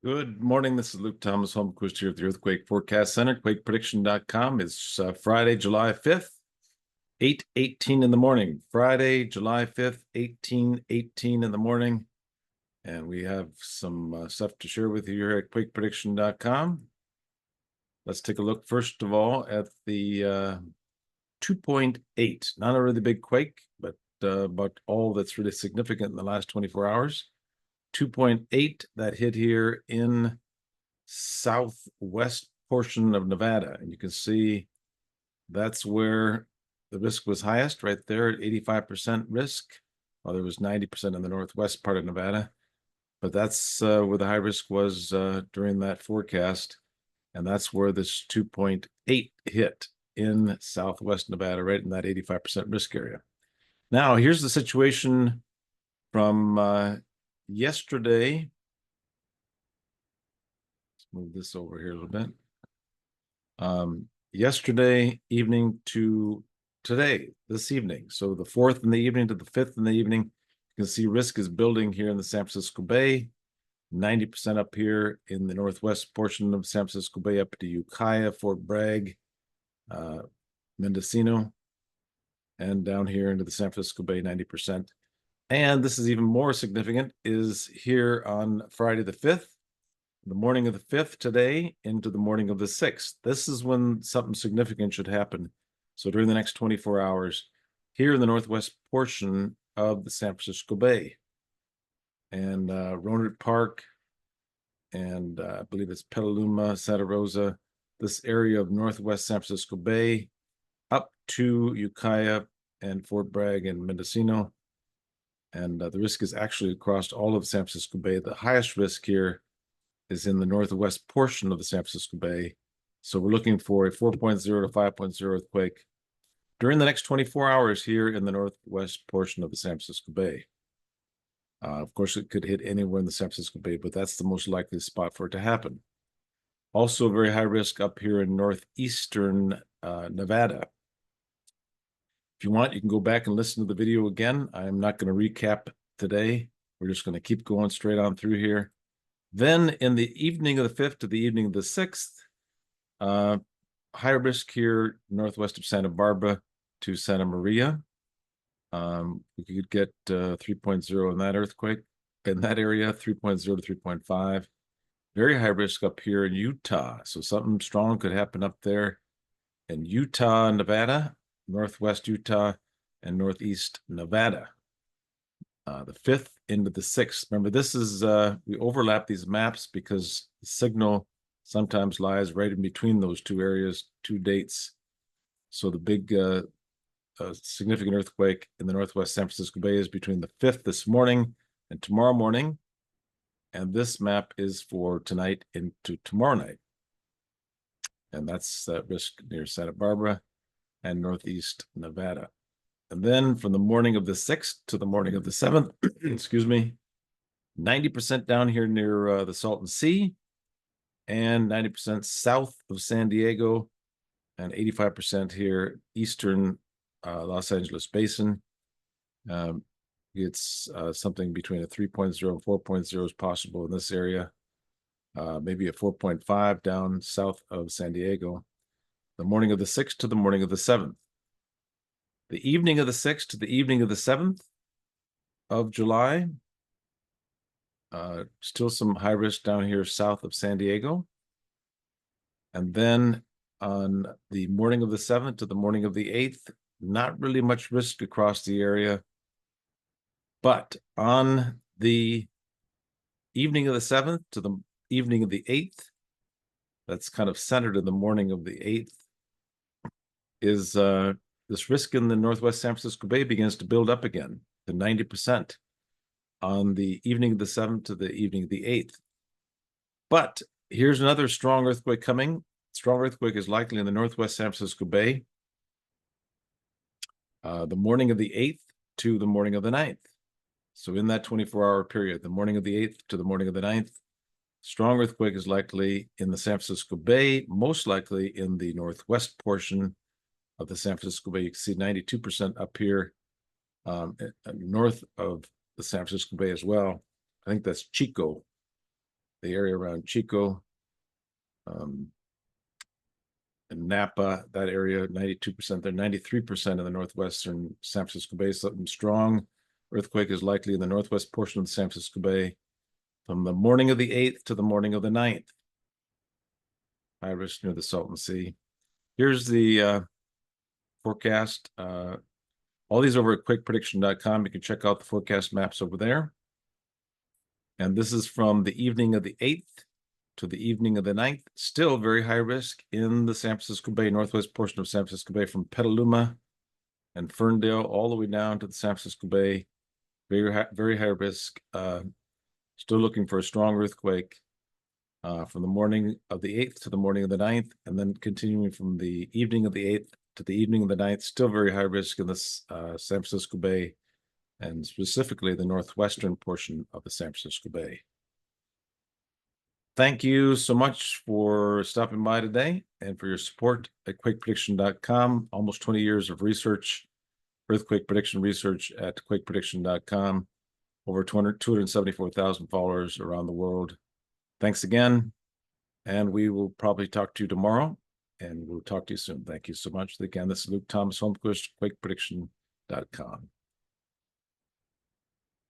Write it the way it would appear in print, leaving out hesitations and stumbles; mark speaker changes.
Speaker 1: Good morning. This is Luke Thomas, Holmquist here at the Earthquake Forecast Center, quakeprediction.com. It's Friday, July 5th, 8:18 in the morning. Friday, July 5th, 18:18 in the morning. And we have some stuff to share with you here at quakeprediction.com. Let's take a look, first of all, at the 2.8. Not a really big quake, but all that's really significant in the last 24 hours. 2.8 that hit here in southwest portion of Nevada. And you can see that's where the risk was highest, right there at 85% risk. Well, there was 90% in the northwest part of Nevada. But that's where the high risk was during that forecast. And that's where this 2.8 hit in southwest Nevada, right in that 85% risk area. Now, here's the situation from yesterday. Let's move this over here a little bit. Yesterday evening to today, this evening. So the 4th in the evening to the 5th in the evening, you can see risk is building here in the San Francisco Bay, 90% up here in the northwest portion of San Francisco Bay up to Ukiah, Fort Bragg, Mendocino, and down here into the San Francisco Bay, 90%. And this is even more significant, is here on Friday the 5th, the morning of the 5th today into the morning of the 6th. This is when something significant should happen. So during the next 24 hours, here in the northwest portion of the San Francisco Bay, and Rohnert Park, and I believe it's Petaluma, Santa Rosa, this area of northwest San Francisco Bay, up to Ukiah and Fort Bragg and Mendocino. And the risk is actually across all of San Francisco Bay. The highest risk here is in the northwest portion of the San Francisco Bay. So we're looking for a 4.0 to 5.0 earthquake during the next 24 hours here in the northwest portion of the San Francisco Bay. Of course, it could hit anywhere in the San Francisco Bay, but that's the most likely spot for it to happen. Also, very high risk up here in northeastern Nevada. If you want, you can go back and listen to the video again. I'm not going to recap today. We're just going to keep going straight on through here. Then in the evening of the 5th to the evening of the 6th, high risk here northwest of Santa Barbara to Santa Maria. We could get 3.0 in that earthquake in that area, 3.0 to 3.5. Very high risk up here in Utah. So something strong could happen up there in Utah, Nevada, northwest Utah, and northeast Nevada. The 5th into the 6th. Remember, this is, we overlap these maps because the signal sometimes lies right in between those two areas, two dates. So the big significant earthquake in the northwest San Francisco Bay is between the 5th this morning and tomorrow morning. And this map is for tonight into tomorrow night. And that's risk near Santa Barbara and northeast Nevada. And then from the morning of the 6th to the morning of the 7th, excuse me, 90% down here near the Salton Sea, and 90% south of San Diego, and 85% here eastern Los Angeles Basin. It's something between a 3.0 and 4.0 is possible in this area. Maybe a 4.5 down south of San Diego. The morning of the 6th to the morning of the 7th. The evening of the 6th to the evening of the 7th of July. Still some high risk down here south of San Diego. And then on the morning of the 7th to the morning of the 8th, not really much risk across the area. But on the evening of the 7th to the evening of the 8th, that's kind of centered in the morning of the 8th, is this risk in the northwest San Francisco Bay begins to build up again to 90% on the evening of the 7th to the evening of the 8th. But here's another strong earthquake coming. Strong earthquake is likely in the northwest San Francisco Bay. The morning of the 8th to the morning of the 9th. So in that 24-hour period, the morning of the 8th to the morning of the 9th, strong earthquake is likely in the San Francisco Bay, most likely in the northwest portion of the San Francisco Bay. You can see 92% up here north of the San Francisco Bay as well. I think that's Chico the area around Chico, and Napa, that area, 92% there, 93% in the northwestern San Francisco Bay. Something strong earthquake is likely in the northwest portion of the San Francisco Bay from the morning of the 8th to the morning of the 9th. High risk near the Salton Sea. Here's the forecast. All these over at quakeprediction.com. You can check out the forecast maps over there. And this is from the evening of the 8th to the evening of the 9th. Still very high risk in the San Francisco Bay, northwest portion of San Francisco Bay, from Petaluma and Ferndale all the way down to the San Francisco Bay. Very high risk. Still looking for a strong earthquake from the morning of the 8th to the morning of the 9th, and then continuing from the evening of the 8th to the evening of the 9th. Still very high risk in this San Francisco Bay, and specifically the northwestern portion of the San Francisco Bay. Thank you so much for stopping by today and for your support at quakeprediction.com. Almost 20 years of research, earthquake prediction research at quakeprediction.com. Over 274,000 followers around the world. Thanks again. And we will probably talk to you tomorrow, and we'll talk to you soon. Thank you so much. Again, this is Luke Thomas Holmquist, quakeprediction.com.